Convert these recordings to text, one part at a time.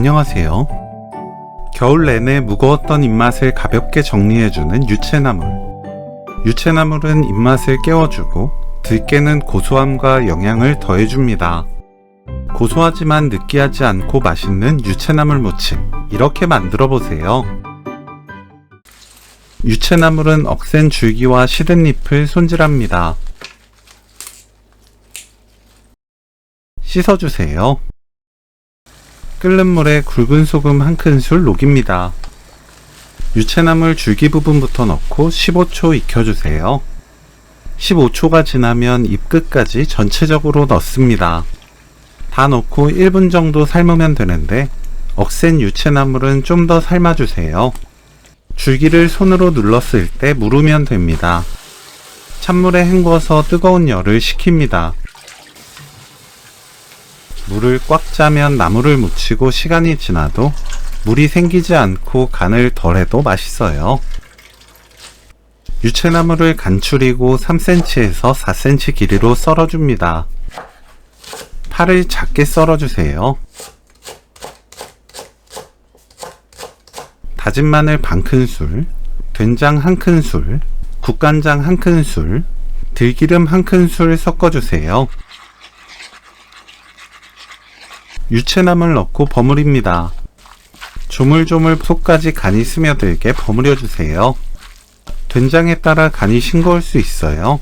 안녕하세요. 겨울 내내 무거웠던 입맛을 가볍게 정리해주는 유채나물. 유채나물은 입맛을 깨워주고 들깨는 고소함과 영양을 더해줍니다. 고소하지만 느끼하지 않고 맛있는 유채나물 무침, 이렇게 만들어보세요. 유채나물은 억센 줄기와 시든 잎을 손질합니다. 씻어주세요. 끓는 물에 굵은 소금 1큰술 녹입니다. 유채나물 줄기 부분부터 넣고 15초 익혀주세요. 15초가 지나면 잎 끝까지 전체적으로 넣습니다. 다 넣고 1분 정도 삶으면 되는데 억센 유채나물은 좀 더 삶아주세요. 줄기를 손으로 눌렀을 때 무르면 됩니다. 찬물에 헹궈서 뜨거운 열을 식힙니다. 물을 꽉 짜면 나물을 묻히고 시간이 지나도 물이 생기지 않고 간을 덜해도 맛있어요. 유채나물을 간추리고 3cm에서 4cm 길이로 썰어줍니다. 파를 작게 썰어주세요. 다진 마늘 반큰술, 된장 1큰술, 국간장 1큰술, 들기름 1큰술 섞어주세요. 유채나물 넣고 버무립니다. 조물조물 속까지 간이 스며들게 버무려주세요. 된장에 따라 간이 싱거울 수 있어요.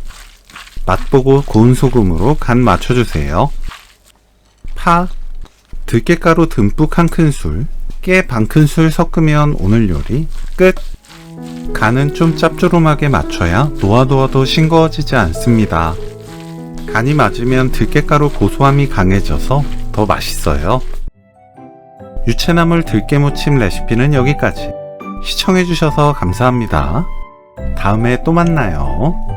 맛보고 고운 소금으로 간 맞춰주세요. 파, 들깨가루 듬뿍 1큰술, 깨 반큰술 섞으면 오늘 요리 끝! 간은 좀 짭조름하게 맞춰야 놓아두어도 싱거워지지 않습니다. 간이 맞으면 들깨가루 고소함이 강해져서 더 맛있어요. 유채나물 들깨무침 레시피는 여기까지. 시청해주셔서 감사합니다. 다음에 또 만나요.